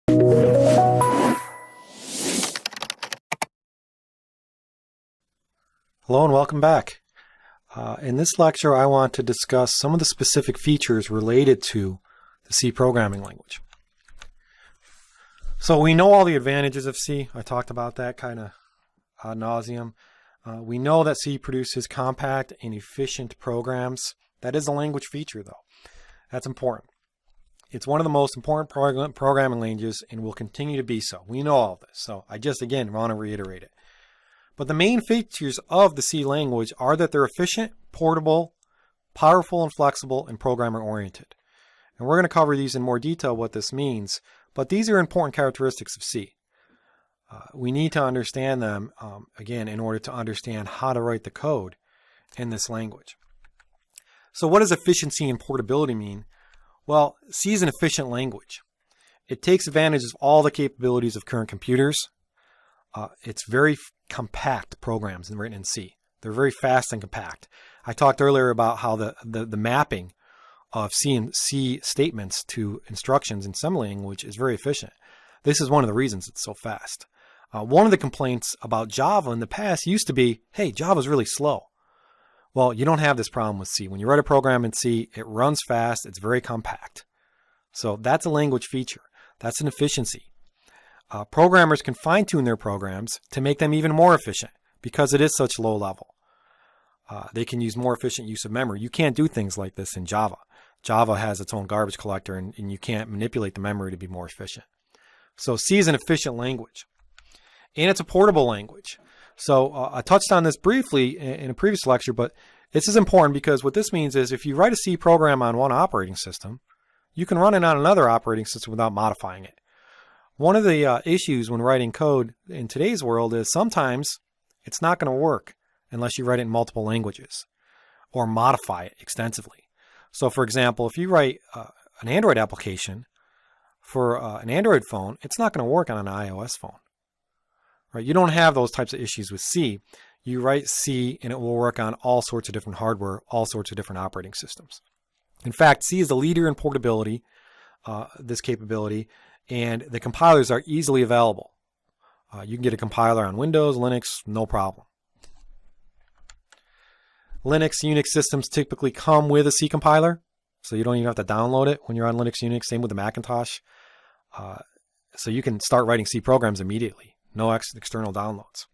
Hello and welcome back. In this lecture, I want to discuss some of the specific features related to the C programming language. So we know all the advantages of C. I talked about that kind of ad nauseum. We know that C produces compact and efficient programs. That is a language feature, though. That's important. It's one of the most important programming languages and will continue to be so. We know all this. So I just, again, want to reiterate it. But the main features of the C language are that they're efficient, portable, powerful and flexible, and programmer-oriented. And we're going to cover these in more detail, what this means. But these are important characteristics of C. We need to understand them, again, in order to understand how to write the code in this language. So what does efficiency and portability mean? Well, C is an efficient language. It takes advantage of all the capabilities of current computers. It's very compact programs written in C. They're very fast and compact. I talked earlier about how the mapping of C and C statements to instructions in some language is very efficient. This is one of the reasons it's so fast. One of the complaints about Java in the past used to be, hey, Java's really slow. Well, you don't have this problem with C. When you write a program in C, it runs fast, it's very compact. So that's a language feature. That's an efficiency. Programmers can fine-tune their programs to make them even more efficient because it is such low level. They can use more efficient use of memory. You can't do things like this in Java. Java has its own garbage collector and you can't manipulate the memory to be more efficient. So C is an efficient language. And it's a portable language. So I touched on this briefly in a previous lecture, but this is important because what this means is if you write a C program on one operating system, you can run it on another operating system without modifying it. One of the issues when writing code in today's world is sometimes it's not going to work unless you write it in multiple languages or modify it extensively. So for example, if you write an Android application for an Android phone, it's not going to work on an iOS phone. Right? You don't have those types of issues with C. You write C and it will work on all sorts of different hardware, all sorts of different operating systems. In fact, C is the leader in portability, this capability, and the compilers are easily available. You can get a compiler on Windows, Linux, no problem. Linux, Unix systems typically come with a C compiler, so you don't even have to download it when you're on Linux, Unix. Same with the Macintosh. So you can start writing C programs immediately. No external downloads.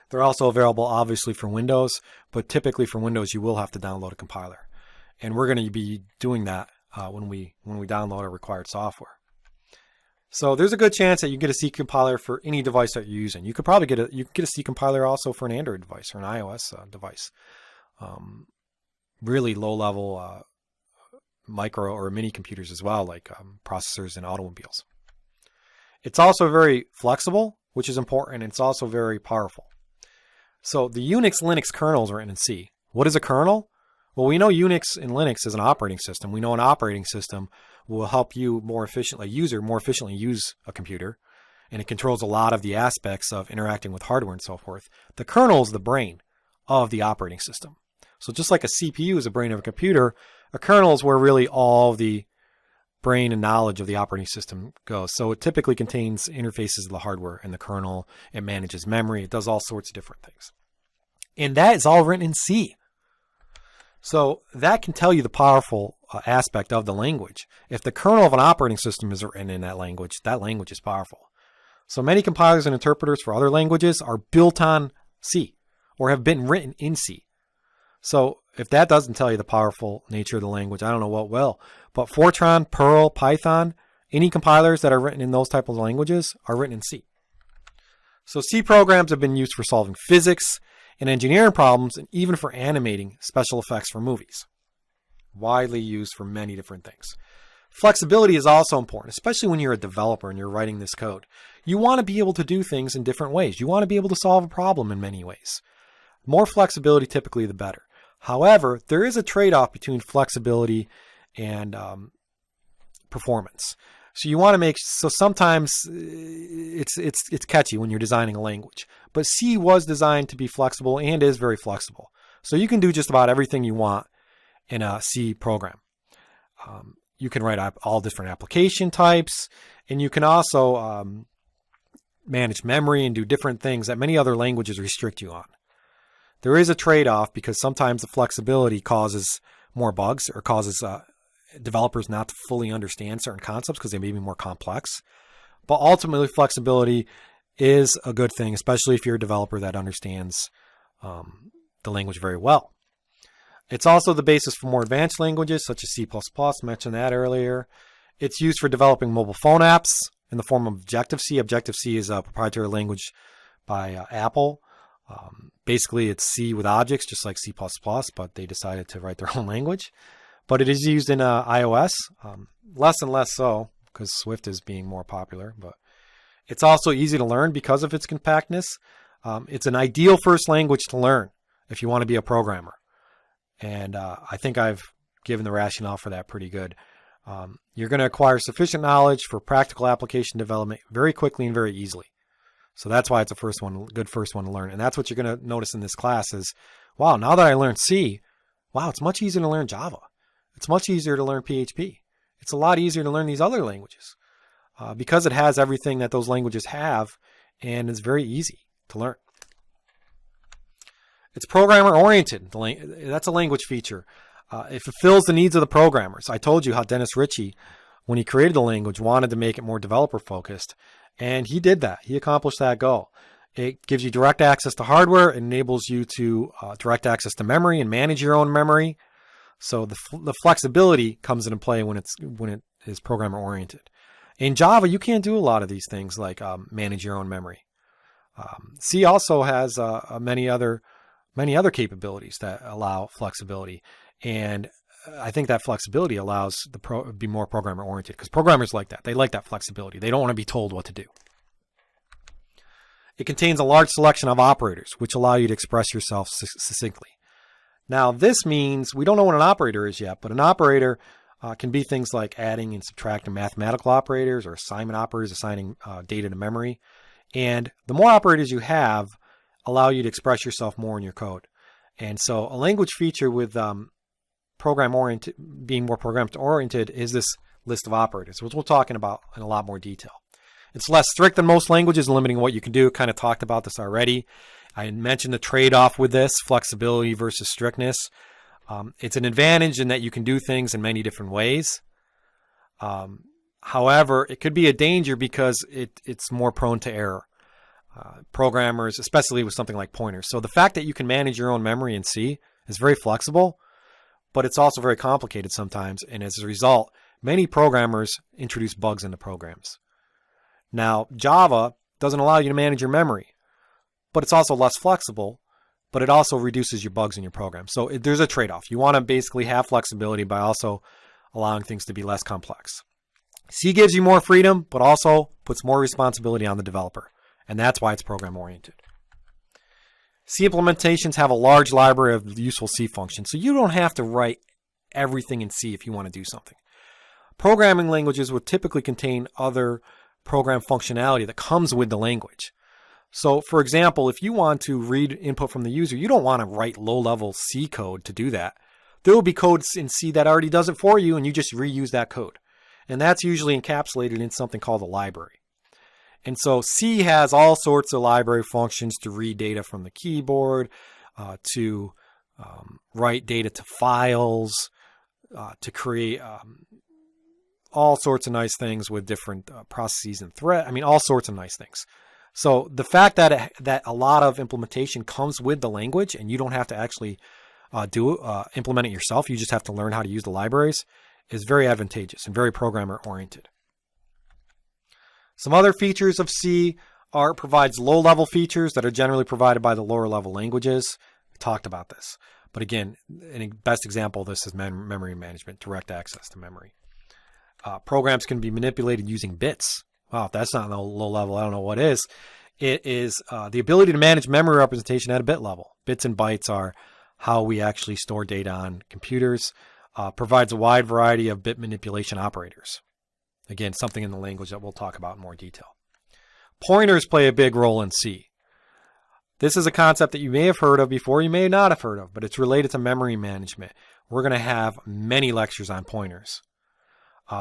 They're also available, obviously, for Windows, but typically for Windows, you will have to download a compiler. And we're going to be doing that when we download our required software. So there's a good chance that you get a C compiler for any device that you're using. You could probably get a C compiler also for an Android device or an iOS device. Really low-level micro or mini computers as well, like processors and automobiles. It's also very flexible, which is important, and it's also very powerful. So the Unix Linux kernels are written in C. What is a kernel? Well, we know Unix and Linux is an operating system. We know an operating system will help you more efficiently, a user more efficiently use a computer, and it controls a lot of the aspects of interacting with hardware and so forth. The kernel is the brain of the operating system. So just like a CPU is the brain of a computer, a kernel is where really all the brain and knowledge of the operating system goes. So it typically contains interfaces of the hardware and the kernel. It manages memory. It does all sorts of different things. And that is all written in C. So that can tell you the powerful aspect of the language. If the kernel of an operating system is written in that language is powerful. So many compilers and interpreters for other languages are built on C or have been written in C. So if that doesn't tell you the powerful nature of the language, I don't know what will. But Fortran, Perl, Python, any compilers that are written in those type of languages are written in C. So C programs have been used for solving physics and engineering problems and even for animating special effects for movies. Widely used for many different things. Flexibility is also important, especially when you're a developer and you're writing this code. You want to be able to do things in different ways. You want to be able to solve a problem in many ways. More flexibility, typically, the better. However, there is a trade-off between flexibility and performance. So you want to make, so sometimes it's catchy when you're designing a language. But C was designed to be flexible and is very flexible. So you can do just about everything you want in a C program. You can write all different application types, and you can also manage memory and do different things that many other languages restrict you on. There is a trade-off because sometimes the flexibility causes more bugs or causes developers not to fully understand certain concepts because they may be more complex. But ultimately, flexibility is a good thing, especially if you're a developer that understands the language very well. It's also the basis for more advanced languages such as C++, mentioned that earlier. It's used for developing mobile phone apps in the form of Objective-C. Objective-C is a proprietary language by Apple. Basically, it's C with objects, just like C++, but they decided to write their own language. But it is used in iOS, less and less so because Swift is being more popular. But it's also easy to learn because of its compactness. It's an ideal first language to learn if you want to be a programmer. And I think I've given the rationale for that pretty good. You're going to acquire sufficient knowledge for practical application development very quickly and very easily. So that's why it's a good first one to learn. And that's what you're going to notice in this class is, wow, now that I learned C, wow, it's much easier to learn Java. It's much easier to learn PHP. It's a lot easier to learn these other languages because it has everything that those languages have, and it's very easy to learn. It's programmer-oriented. That's a language feature. It fulfills the needs of the programmers. I told you how Dennis Ritchie, when he created the language, wanted to make it more developer-focused, and he did that. He accomplished that goal. It gives you direct access to hardware. It enables you to direct access to memory and manage your own memory. So the flexibility comes into play when it is programmer-oriented. In Java, you can't do a lot of these things like manage your own memory. C also has many other capabilities that allow flexibility, and I think that flexibility allows be more programmer-oriented because programmers like that. They like that flexibility. They don't want to be told what to do. It contains a large selection of operators, which allow you to express yourself succinctly. Now, this means we don't know what an operator is yet, but an operator can be things like adding and subtracting mathematical operators or assignment operators, assigning data to memory. And the more operators you have, allow you to express yourself more in your code. And so a language feature with being more program-oriented is this list of operators, which we'll talk about in a lot more detail. It's less strict than most languages, limiting what you can do. Kind of talked about this already. I mentioned the trade-off with this, flexibility versus strictness. It's an advantage in that you can do things in many different ways. However, it could be a danger because it's more prone to error. Programmers, especially with something like pointers. So the fact that you can manage your own memory in C is very flexible, but it's also very complicated sometimes. And as a result, many programmers introduce bugs into programs. Now, Java doesn't allow you to manage your memory, but it's also less flexible, but it also reduces your bugs in your program. So there's a trade-off. You want to basically have flexibility by also allowing things to be less complex. C gives you more freedom, but also puts more responsibility on the developer. And that's why it's program-oriented. C implementations have a large library of useful C functions, so you don't have to write everything in C if you want to do something. Programming languages would typically contain other program functionality that comes with the language. So, for example, if you want to read input from the user, you don't want to write low-level C code to do that. There will be codes in C that already does it for you, and you just reuse that code. And that's usually encapsulated in something called a library. And so C has all sorts of library functions to read data from the keyboard, to write data to files, to create all sorts of nice things with different processes and thread. I mean, all sorts of nice things. So the fact that that a lot of implementation comes with the language and you don't have to actually implement it yourself, you just have to learn how to use the libraries, is very advantageous and very programmer-oriented. Some other features of C are it provides low-level features that are generally provided by the lower-level languages. We talked about this. But again, the best example of this is memory management, direct access to memory. Programs can be manipulated using bits. Wow, if that's not low level, I don't know what is. It is the ability to manage memory representation at a bit level. Bits and bytes are how we actually store data on computers. Provides a wide variety of bit manipulation operators. Again, something in the language that we'll talk about in more detail. Pointers play a big role in C. This is a concept that you may have heard of before, you may not have heard of, but it's related to memory management. We're going to have many lectures on pointers.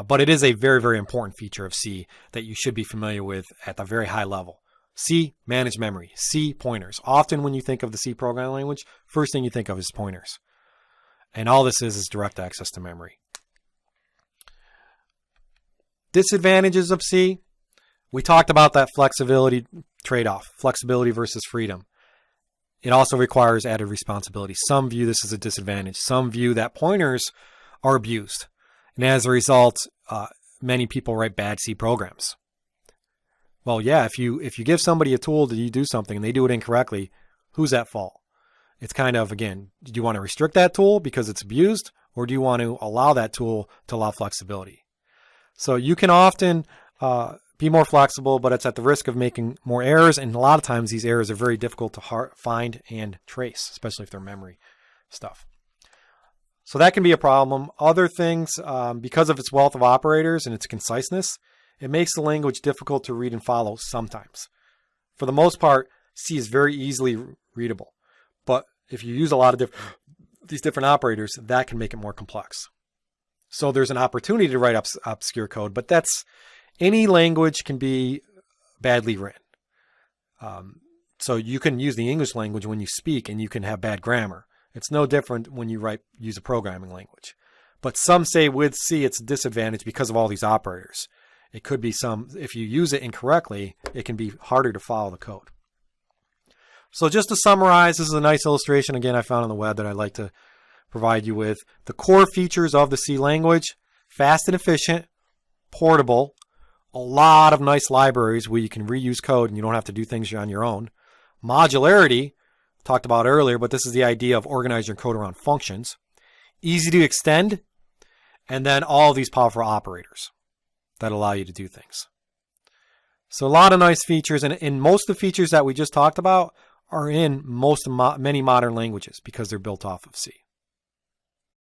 But it is a very, very important feature of C that you should be familiar with at the very high level. C, managed memory. C, pointers. Often when you think of the C programming language, first thing you think of is pointers. And all this is direct access to memory. Disadvantages of C. We talked about that flexibility trade-off, flexibility versus freedom. It also requires added responsibility. Some view this as a disadvantage. Some view that pointers are abused. And as a result, many people write bad C programs. Well, yeah, if you give somebody a tool to do something and they do it incorrectly, who's at fault? It's kind of, again, do you want to restrict that tool because it's abused, or do you want to allow that tool to allow flexibility? So you can often be more flexible, but it's at the risk of making more errors. And a lot of times these errors are very difficult to find and trace, especially if they're memory stuff. So that can be a problem. Other things, because of its wealth of operators and its conciseness, it makes the language difficult to read and follow sometimes. For the most part, C is very easily readable. But if you use a lot of these different operators, that can make it more complex. So there's an opportunity to write obscure code, but any language can be badly written. So you can use the English language when you speak and you can have bad grammar. It's no different when you use a programming language. But some say with C it's a disadvantage because of all these operators. It could be if you use it incorrectly, it can be harder to follow the code. So just to summarize, this is a nice illustration again I found on the web that I'd like to provide you with. The core features of the C language: fast and efficient, portable, a lot of nice libraries where you can reuse code and you don't have to do things on your own. Modularity, talked about earlier, but this is the idea of organizing your code around functions. Easy to extend, and then all these powerful operators that allow you to do things. So a lot of nice features, and most of the features that we just talked about are in many modern languages because they're built off of C.